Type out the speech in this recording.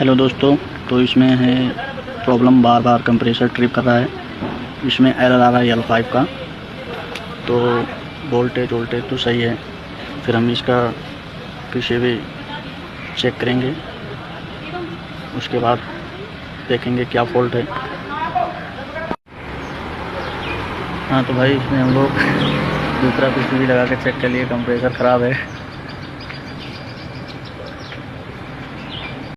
Hello दोस्तों, तो इसमें है प्रॉब्लम, बार बार कंप्रेसर ट्रिप कर रहा है। इसमें एरर आ रहा है L5 का। तो वोल्टेज तो सही है, फिर हम इसका पीसीबी चेक करेंगे, उसके बाद देखेंगे क्या फॉल्ट है। हाँ तो भाई, इसमें हम लोग दूसरा पीसीबी लगा के चेक कर लिए, कंप्रेसर ख़राब है।